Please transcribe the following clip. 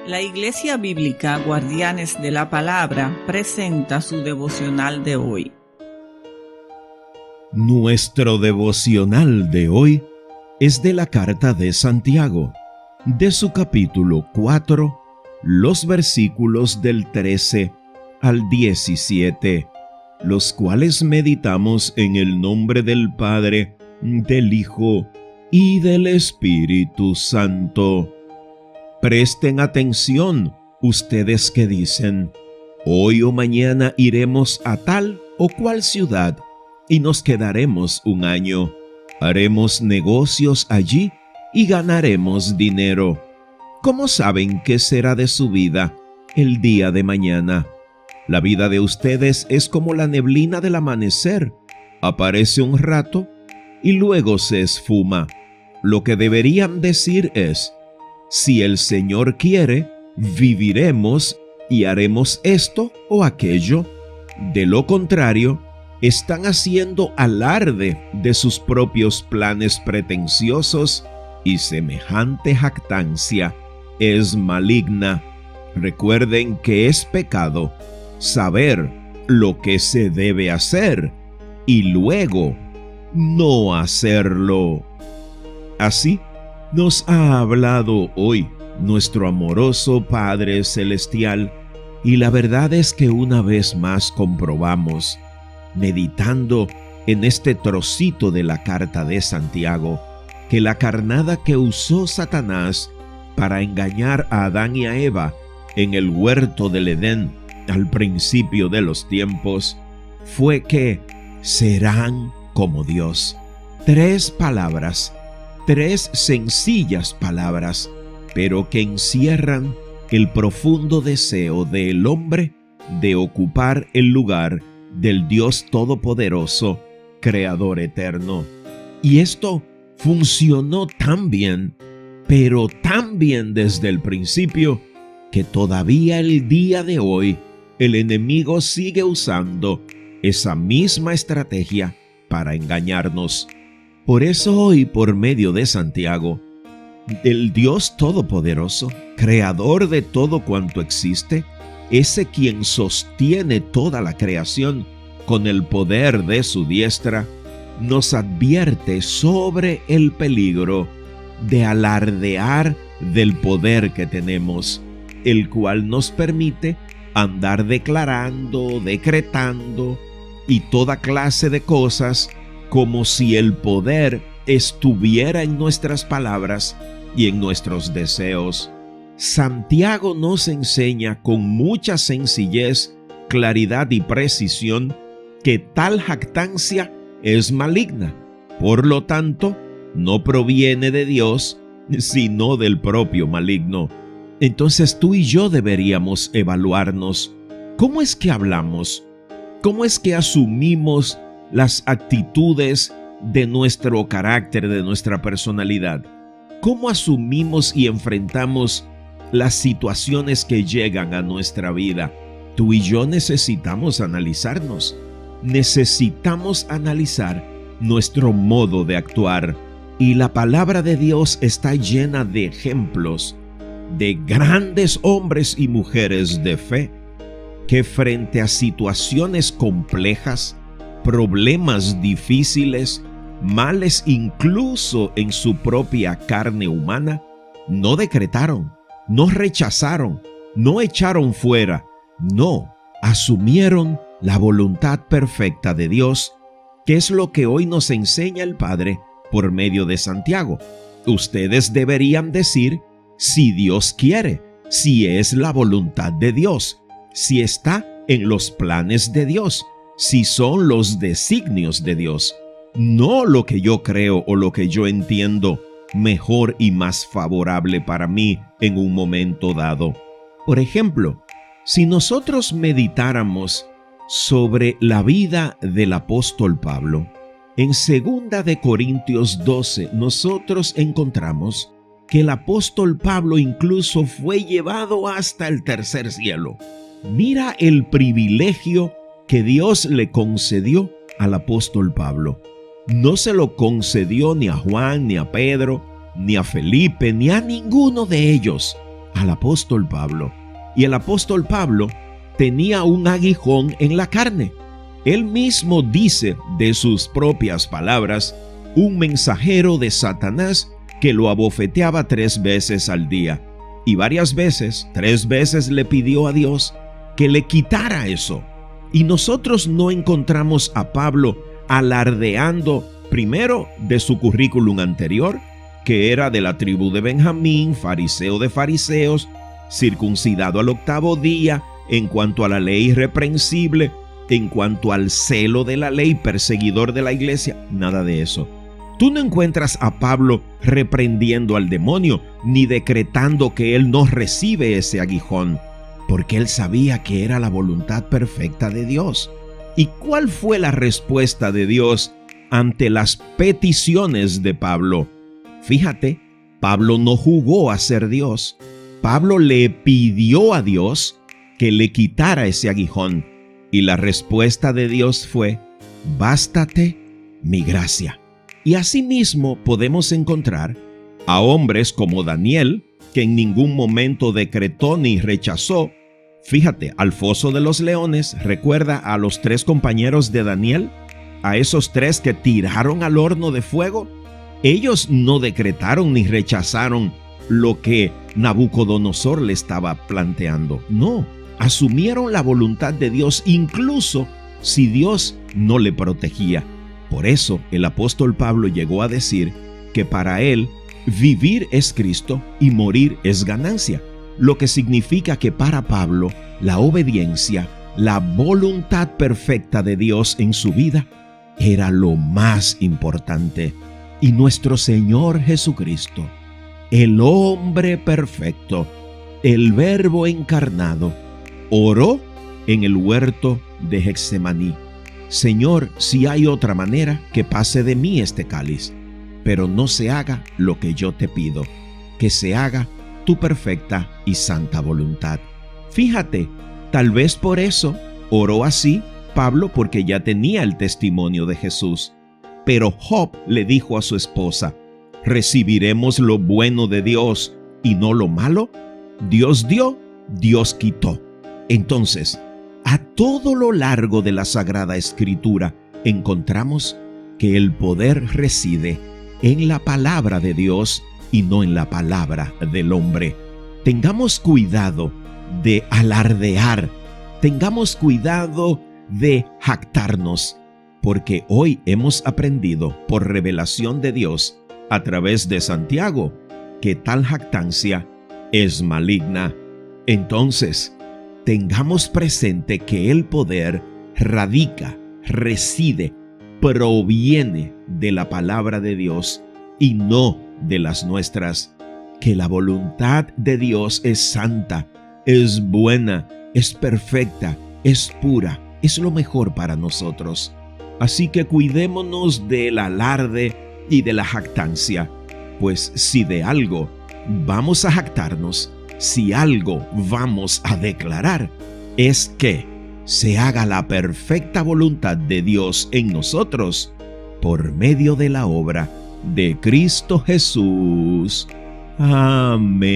La Iglesia Bíblica Guardianes de la Palabra presenta su devocional de hoy. Nuestro devocional de hoy es de la carta de Santiago, de su capítulo 4, los versículos del 13 al 17, los cuales meditamos en el nombre del Padre, del Hijo y del Espíritu Santo. Presten atención, ustedes que dicen, hoy o mañana iremos a tal o cual ciudad y nos quedaremos un año. Haremos negocios allí y ganaremos dinero. ¿Cómo saben qué será de su vida el día de mañana? La vida de ustedes es como la neblina del amanecer. Aparece un rato y luego se esfuma. Lo que deberían decir es, si el Señor quiere, viviremos y haremos esto o aquello. De lo contrario, están haciendo alarde de sus propios planes pretenciosos y semejante jactancia es maligna. Recuerden que es pecado saber lo que se debe hacer y luego no hacerlo. Así nos ha hablado hoy nuestro amoroso Padre Celestial, y la verdad es que una vez más comprobamos, meditando en este trocito de la carta de Santiago, que la carnada que usó Satanás para engañar a Adán y a Eva en el huerto del Edén al principio de los tiempos fue que serán como Dios. 3 palabras. 3 sencillas palabras, pero que encierran el profundo deseo del hombre de ocupar el lugar del Dios Todopoderoso, Creador eterno. Y esto funcionó tan bien, pero tan bien desde el principio, que todavía el día de hoy el enemigo sigue usando esa misma estrategia para engañarnos. Por eso hoy, por medio de Santiago, el Dios Todopoderoso, creador de todo cuanto existe, ese quien sostiene toda la creación con el poder de su diestra, nos advierte sobre el peligro de alardear del poder que tenemos, el cual nos permite andar declarando, decretando y toda clase de cosas como si el poder estuviera en nuestras palabras y en nuestros deseos. Santiago nos enseña con mucha sencillez, claridad y precisión que tal jactancia es maligna. Por lo tanto, no proviene de Dios, sino del propio maligno. Entonces tú y yo deberíamos evaluarnos. ¿Cómo es que hablamos? ¿Cómo es que asumimos las actitudes de nuestro carácter, de nuestra personalidad? ¿Cómo asumimos y enfrentamos las situaciones que llegan a nuestra vida? Tú y yo necesitamos analizarnos. Necesitamos analizar nuestro modo de actuar. Y la palabra de Dios está llena de ejemplos de grandes hombres y mujeres de fe que frente a situaciones complejas, problemas difíciles, males incluso en su propia carne humana, no decretaron, no rechazaron, no echaron fuera, no, asumieron la voluntad perfecta de Dios, que es lo que hoy nos enseña el Padre por medio de Santiago. Ustedes deberían decir, si Dios quiere, si es la voluntad de Dios, si está en los planes de Dios, si son los designios de Dios, no lo que yo creo o lo que yo entiendo mejor y más favorable para mí en un momento dado. Por ejemplo, si nosotros meditáramos sobre la vida del apóstol Pablo, en 2 de Corintios 12 nosotros encontramos que el apóstol Pablo incluso fue llevado hasta el tercer cielo. Mira el privilegio que Dios le concedió al apóstol Pablo. No se lo concedió ni a Juan, ni a Pedro, ni a Felipe, ni a ninguno de ellos. al apóstol Pablo. Y el apóstol Pablo tenía un aguijón en la carne. Él mismo dice de sus propias palabras, un mensajero de Satanás que lo abofeteaba 3 veces al día. Y varias veces, 3 veces le pidió a Dios que le quitara eso. Y nosotros no encontramos a Pablo alardeando primero de su currículum anterior, que era de la tribu de Benjamín, fariseo de fariseos, circuncidado al 8º día, en cuanto a la ley irreprensible, en cuanto al celo de la ley, perseguidor de la iglesia, nada de eso. Tú no encuentras a Pablo reprendiendo al demonio, ni decretando que él no recibe ese aguijón, porque él sabía que era la voluntad perfecta de Dios. ¿Y cuál fue la respuesta de Dios ante las peticiones de Pablo? Fíjate, Pablo no jugó a ser Dios. Pablo le pidió a Dios que le quitara ese aguijón. Y la respuesta de Dios fue, bástate mi gracia. Y asimismo podemos encontrar a hombres como Daniel, que en ningún momento decretó ni rechazó. Fíjate, al foso de los leones, recuerda a los 3 compañeros de Daniel, a esos 3 que tiraron al horno de fuego. Ellos no decretaron ni rechazaron lo que Nabucodonosor le estaba planteando. No, asumieron la voluntad de Dios, incluso si Dios no le protegía. Por eso el apóstol Pablo llegó a decir que para él vivir es Cristo y morir es ganancia, lo que significa que para Pablo la obediencia, la voluntad perfecta de Dios en su vida era lo más importante. Y nuestro Señor Jesucristo, el hombre perfecto, el Verbo encarnado, oró en el huerto de Getsemaní: Señor, si hay otra manera, que pase de mí este cáliz, pero no se haga lo que yo te pido, que se haga tu perfecta y santa voluntad. Fíjate, tal vez por eso oró así Pablo, porque ya tenía el testimonio de Jesús. Pero Job le dijo a su esposa: ¿recibiremos lo bueno de Dios y no lo malo? Dios dio, Dios quitó. Entonces, a todo lo largo de la Sagrada Escritura encontramos que el poder reside en la palabra de Dios y no en la palabra del hombre. Tengamos cuidado de alardear, tengamos cuidado de jactarnos, porque hoy hemos aprendido por revelación de Dios a través de Santiago que tal jactancia es maligna. Entonces, tengamos presente que el poder radica, reside, proviene de la palabra de Dios y no de las nuestras. Que la voluntad de Dios es santa, es buena, es perfecta, es pura, es lo mejor para nosotros. Así que cuidémonos del alarde y de la jactancia, pues si de algo vamos a jactarnos, si algo vamos a declarar, es que se haga la perfecta voluntad de Dios en nosotros por medio de la obra de Cristo Jesús. Amén.